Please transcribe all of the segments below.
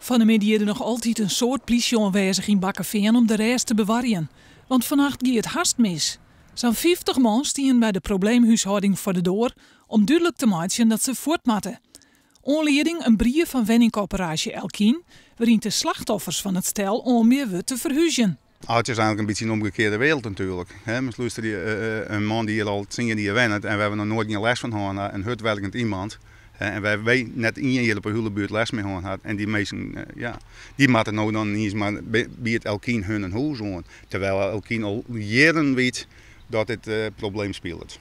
Van de media er nog altijd een soort politie aanwezig in Bakkeveen om de rest te bewarren. Want vannacht ging het haast mis. Zo'n 50 man stien bij de probleemhuishouding voor de deur om duidelijk te maken dat ze voort moeten. Aanleiding een brief van woningcoöperatie Elkien, waarin de slachtoffers van het stel onmeer wordt te verhuizen. Het is eigenlijk een beetje een omgekeerde wereld natuurlijk. We luisteren een man die hier al 10 jaar woont en we hebben nog nooit geen les van gehad, een hutwerkend iemand. En wij weten net in je op de hele buurt les mee gehad. En die mensen, die moeten nou dan niet eens maar bij het Elkien hun huis aan. Terwijl Elkien al jaren weet dat dit probleem speelt.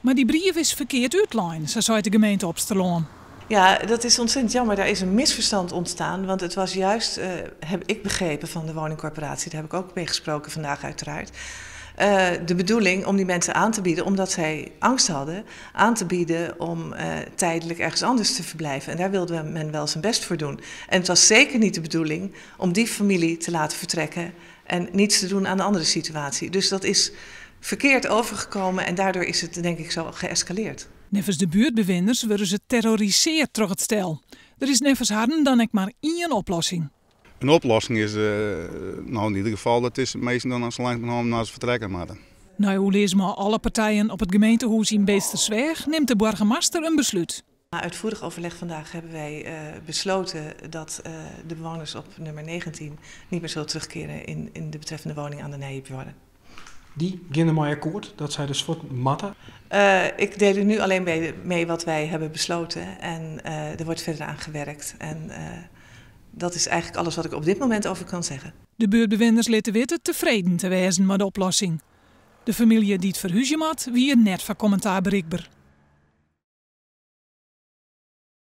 Maar die brief is verkeerd uitlijn, zo zei de gemeente Opsterlaan. Ja, dat is ontzettend jammer. Daar is een misverstand ontstaan. Want het was juist, heb ik begrepen van de woningcorporatie, daar heb ik ook mee gesproken vandaag uiteraard. De bedoeling om die mensen aan te bieden, omdat zij angst hadden, aan te bieden om tijdelijk ergens anders te verblijven. En daar wilde men wel zijn best voor doen. En het was zeker niet de bedoeling om die familie te laten vertrekken en niets te doen aan de andere situatie. Dus dat is verkeerd overgekomen en daardoor is het denk ik zo geëscaleerd. Nevens de buurtbewoners worden ze terroriseerd door het stel. Er is nevens harden dan ik maar één oplossing. Een oplossing is, nou in ieder geval, dat is meestal dan als ze langzaam naar ze vertrekken moeten. Nou, hoe lezen maar alle partijen op het gemeentehuis in Beestersweg, neemt de burgemeester een besluit. Na uitvoerig overleg vandaag hebben wij besloten dat de bewoners op nummer 19 niet meer zullen terugkeren in de betreffende woning aan de Nijepjorde. Die gaan maar akkoord dat zij dus voort matten? Ik deel u nu alleen mee wat wij hebben besloten en er wordt verder aan gewerkt. En dat is eigenlijk alles wat ik op dit moment over kan zeggen. De buurtbewoners lieten weten tevreden te wezen met de oplossing. De familie die het verhuizen had, wie er net van commentaar bereikbaar.